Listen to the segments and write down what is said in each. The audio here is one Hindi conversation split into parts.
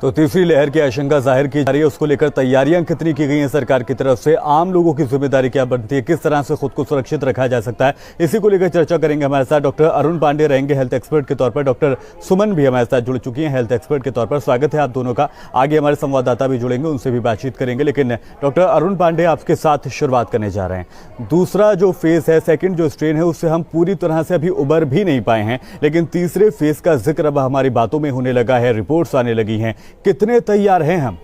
तो तीसरी लहर की आशंका जाहिर की जा रही है, उसको लेकर तैयारियां कितनी की गई हैं सरकार की तरफ से, आम लोगों की जिम्मेदारी क्या बनती है, किस तरह से खुद को सुरक्षित रखा जा सकता है, इसी को लेकर चर्चा करेंगे। हमारे साथ डॉक्टर अरुण पांडे रहेंगे हेल्थ एक्सपर्ट के तौर पर, डॉक्टर सुमन भी हमारे साथ जुड़ चुकी हैं हेल्थ एक्सपर्ट के तौर पर। स्वागत है आप दोनों का। आगे हमारे संवाददाता भी जुड़ेंगे, उनसे भी बातचीत करेंगे। लेकिन डॉक्टर अरुण पांडे, आपके साथ शुरुआत करने जा रहे हैं। दूसरा जो फेज है, सेकेंड जो स्ट्रेन है, उससे हम पूरी तरह से अभी उबर भी नहीं पाए हैं, लेकिन तीसरे फेज का जिक्र अब हमारी बातों में होने लगा है, रिपोर्ट्स आने लगी हैं। कितने तैयार हैं हम?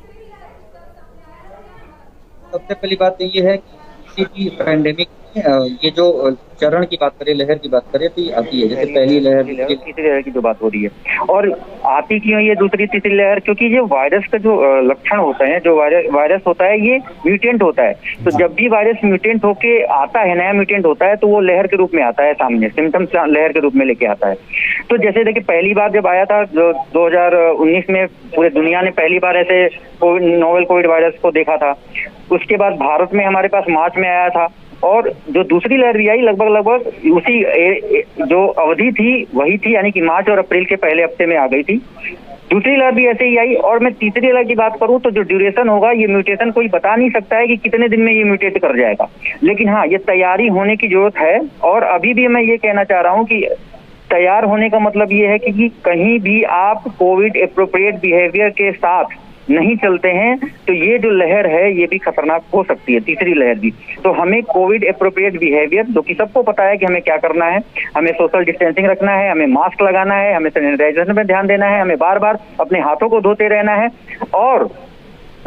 सबसे पहली बात तो ये है कि किसी भी पैंडेमिक ये जो चरण की बात करें, लहर की बात करें, तो ये आती है। जैसे पहली लहर, तीसरी लहर की जो बात हो रही है, और आती क्यों ये दूसरी तीसरी लहर? क्योंकि ये वायरस का जो लक्षण होता है, जो वायरस होता है, ये म्यूटेंट होता है। तो जब भी वायरस म्यूटेंट होके आता है, नया म्यूटेंट होता है, तो वो लहर के रूप में आता है, सामने सिम्टम्स लहर के रूप में लेके आता है। तो जैसे देखिए, पहली बार जब आया था 2019 में, पूरे दुनिया ने पहली बार ऐसे नोवेल कोविड वायरस को देखा था। उसके बाद भारत में हमारे पास मार्च में आया था, और जो दूसरी लहर भी आई लगभग उसी जो अवधि थी वही थी, यानी कि मार्च और अप्रैल के पहले हफ्ते में आ गई थी। दूसरी लहर भी ऐसे ही आई। और मैं तीसरी लहर की बात करूं तो जो ड्यूरेशन होगा, ये म्यूटेशन कोई बता नहीं सकता है कि कितने दिन में ये म्यूटेट कर जाएगा, लेकिन हाँ, ये तैयारी होने की जरूरत है। और अभी भी मैं ये कहना चाह रहा हूँ कि तैयार होने का मतलब ये है कि कहीं भी आप कोविड एप्रोप्रिएट बिहेवियर के साथ नहीं चलते हैं तो ये जो लहर है ये भी खतरनाक हो सकती है, तीसरी लहर भी। तो हमें कोविड एप्रोप्रिएट बिहेवियर, जो कि सबको पता है कि हमें क्या करना है, हमें सोशल डिस्टेंसिंग रखना है, हमें मास्क लगाना है, हमें सैनिटाइजेशन पे ध्यान देना है, हमें बार बार अपने हाथों को धोते रहना है, और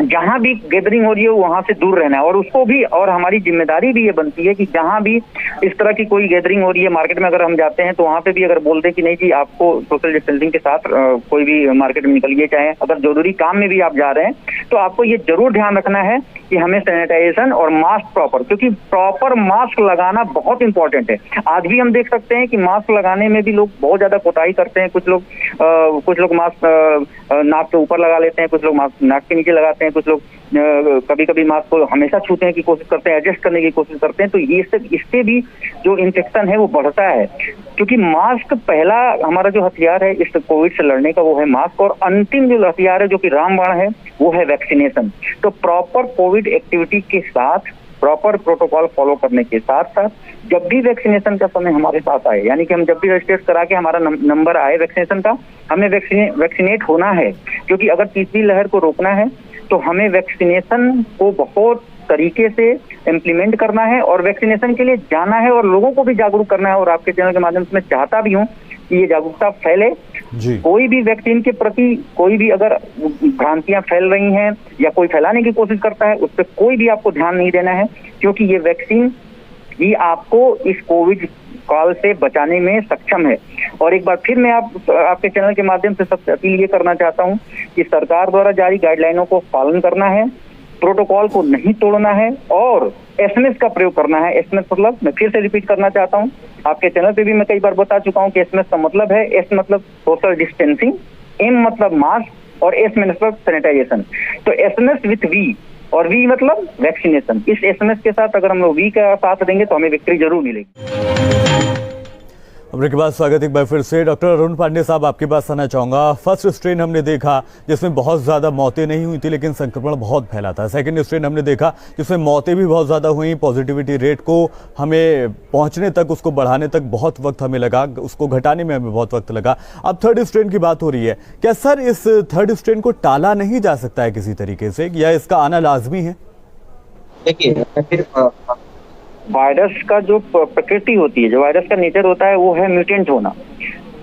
जहां भी गैदरिंग हो रही है वहां से दूर रहना है। और उसको भी, और हमारी जिम्मेदारी भी ये बनती है कि जहां भी इस तरह की कोई गैदरिंग हो रही है, मार्केट में अगर हम जाते हैं तो वहां पे भी अगर बोल दें कि नहीं जी, आपको सोशल डिस्टेंसिंग के साथ कोई भी मार्केट में निकलिए, चाहे अगर जरूरी काम में भी आप जा रहे हैं, तो आपको ये जरूर ध्यान रखना है कि हमें सैनिटाइजेशन और मास्क प्रॉपर, क्योंकि प्रॉपर मास्क लगाना बहुत इंपॉर्टेंट है। आज भी हम देख सकते हैं कि मास्क लगाने में भी लोग बहुत ज्यादा कोताही करते हैं। कुछ लोग मास्क नाक के ऊपर लगा लेते हैं, कुछ लोग मास्क नाक के नीचे लगाते हैं, कुछ लोग कभी कभी मास्क को हमेशा छूते हैं की कोशिश करते हैं, एडजस्ट करने की कोशिश करते हैं। तो ये सब, इससे भी जो इन्फेक्शन है वो बढ़ता है, क्योंकि मास्क पहला हमारा जो हथियार है इस कोविड से लड़ने का, वो है मास्क। और अंतिम जो हथियार है, जो कि रामबाण है, वो है वैक्सीनेशन। तो प्रॉपर कोविड एक्टिविटी के साथ, प्रॉपर प्रोटोकॉल फॉलो करने के साथ साथ, जब भी वैक्सीनेशन का समय हमारे पास आए, यानी कि हम जब भी रजिस्टर करा के हमारा नंबर आए वैक्सीनेशन का, हमें वैक्सीनेट होना है। क्योंकि अगर तीसरी लहर को रोकना है तो हमें वैक्सीनेशन को बहुत तरीके से इम्प्लीमेंट करना है, और वैक्सीनेशन के लिए जाना है, और लोगों को भी जागरूक करना है। और आपके चैनल के माध्यम से मैं चाहता भी हूँ कि ये जागरूकता फैले। कोई भी वैक्सीन के प्रति कोई भी अगर भ्रांतियां फैल रही हैं या कोई फैलाने की कोशिश करता है, उस पर कोई भी आपको ध्यान नहीं देना है, क्योंकि ये वैक्सीन ही आपको इस कोविड काल से बचाने में सक्षम है। और एक बार फिर मैं आपके चैनल के माध्यम से सबसे अपील ये करना चाहता हूँ कि सरकार द्वारा जारी गाइडलाइनों को पालन करना है, प्रोटोकॉल को नहीं तोड़ना है, और एसएमएस का प्रयोग करना है। एसएमएस मतलब, मैं फिर से रिपीट करना चाहता हूँ, आपके चैनल पे भी मैं कई बार बता चुका हूँ कि एसएमएस का मतलब है, एस मतलब सोशल डिस्टेंसिंग, एम मतलब मास्क, और एस मतलब सैनिटाइजेशन। तो एसएमएस विथ वी, और वी मतलब वैक्सीनेशन। इस एसएमएस के साथ अगर हम लोग वी का साथ देंगे तो हमें विक्ट्री जरूर मिलेगी। ब्रेक के बाद स्वागत एक बार फिर से। डॉक्टर अरुण पांडे साहब, आपके पास आना चाहूँगा। फर्स्ट स्ट्रेन हमने देखा जिसमें बहुत ज़्यादा मौतें नहीं हुई थी, लेकिन संक्रमण बहुत फैला था। सेकंड स्ट्रेन हमने देखा जिसमें मौतें भी बहुत ज़्यादा हुई, पॉजिटिविटी रेट को हमें पहुँचने तक, उसको बढ़ाने तक बहुत वक्त हमें लगा, उसको घटाने में हमें बहुत वक्त लगा। अब थर्ड स्ट्रेन की बात हो रही है। क्या सर इस थर्ड स्ट्रेन को टाला नहीं जा सकता है किसी तरीके से, या इसका आना लाजमी है? देखिए, फिर वायरस का जो प्रकृति होती है, जो वायरस का नेचर होता है, वो है म्यूटेंट होना।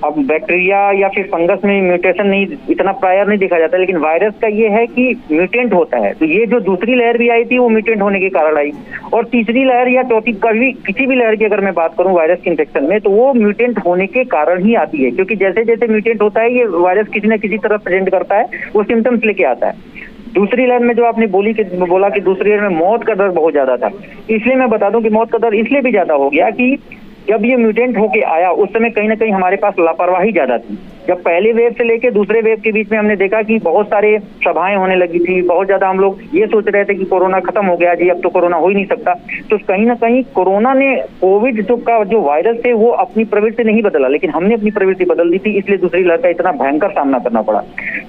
अब बैक्टीरिया या फिर फंगस में म्यूटेशन नहीं, इतना प्रायर नहीं देखा जाता, लेकिन वायरस का ये है कि म्यूटेंट होता है। तो ये जो दूसरी लहर भी आई थी वो म्यूटेंट होने के कारण आई, और तीसरी लहर या चौथी, कभी किसी भी लहर की अगर मैं बात करूं वायरस के इन्फेक्शन में, तो वो म्यूटेंट होने के कारण ही आती है। क्योंकि जैसे जैसे म्यूटेंट होता है, ये वायरस किसी न किसी तरह प्रेजेंट करता है, वो सिम्टम्स लेके आता है। दूसरी लहर में जो आपने बोला कि दूसरी लहर में मौत का दर बहुत ज्यादा था, इसलिए मैं बता दूं कि मौत का दर इसलिए भी ज्यादा हो गया कि जब ये म्यूटेंट होके आया उस समय कहीं ना कहीं हमारे पास लापरवाही ज्यादा थी। जब पहले वेव से लेके दूसरे वेव के बीच में हमने देखा कि बहुत सारे सभाएं होने लगी थी, बहुत ज्यादा हम लोग ये सोच रहे थे कि कोरोना खत्म हो गया जी, अब तो कोरोना हो ही नहीं सकता। तो कहीं ना कहीं कोरोना ने कोविड जो वायरस है वो अपनी प्रवृत्ति नहीं बदला, लेकिन हमने अपनी प्रवृत्ति बदल दी थी, इसलिए दूसरी लहर का इतना भयंकर सामना करना पड़ा।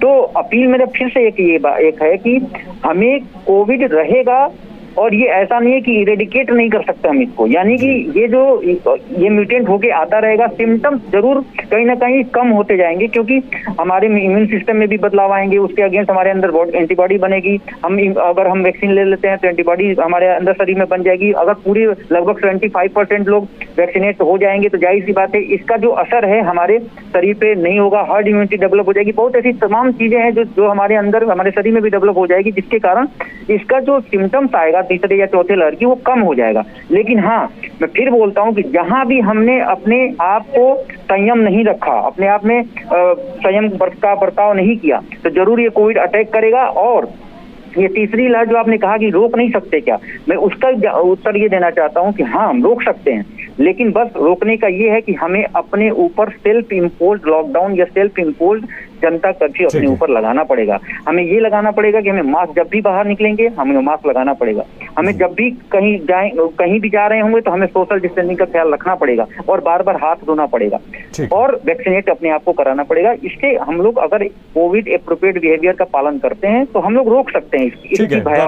तो अपील मेरा फिर से एक है कि हमें कोविड रहेगा और ये ऐसा नहीं है कि इरेडिकेट नहीं कर सकते हम इसको, यानी कि ये म्यूटेंट होके आता रहेगा, सिम्टम्स जरूर कहीं ना कहीं कम होते जाएंगे क्योंकि हमारे इम्यून सिस्टम में भी बदलाव आएंगे, उसके अगेंस्ट हमारे अंदर एंटीबॉडी बनेगी। अगर हम वैक्सीन ले लेते हैं तो एंटीबॉडी हमारे अंदर शरीर में बन जाएगी। अगर पूरी लगभग 75% लोग वैक्सीनेट हो जाएंगे तो जाहिर सी बात है इसका जो असर है हमारे शरीर पे नहीं होगा, हर्ड इम्यूनिटी डेवलप हो जाएगी। बहुत ऐसी तमाम चीजें हैं जो हमारे अंदर हमारे शरीर में भी डेवलप हो जाएगी, जिसके कारण इसका जो सिम्टम्स आएगा तीसरे या चौथे लहर की वो कम हो जाएगा। लेकिन हाँ, मैं फिर बोलता हूँ कि जहां भी हमने अपने आप को संयम नहीं रखा, अपने आप में संयम का बर्ताव नहीं किया, तो जरूर ये कोविड अटैक करेगा। और ये तीसरी लहर जो आपने कहा कि रोक नहीं सकते क्या, मैं उसका उत्तर ये देना चाहता हूँ कि हाँ, हम रोक सकते हैं, लेकिन बस रोकने का ये है कि हमें अपने ऊपर सेल्फ इम्पोज्ड लॉकडाउन या सेल्फ इम्पोज्ड जनता कर्फ्यू अपने ऊपर लगाना पड़ेगा। हमें ये लगाना पड़ेगा कि हमें मास्क, जब भी बाहर निकलेंगे हमें मास्क लगाना पड़ेगा। हमें जब भी कहीं भी जा रहे होंगे तो हमें सोशल डिस्टेंसिंग का ख्याल रखना पड़ेगा और बार बार हाथ धोना पड़ेगा और वैक्सीनेट अपने आप को कराना पड़ेगा। इससे हम लोग अगर कोविड एप्रोप्रिएट बिहेवियर का पालन करते हैं तो हम लोग रोक सकते हैं इसकी भयावह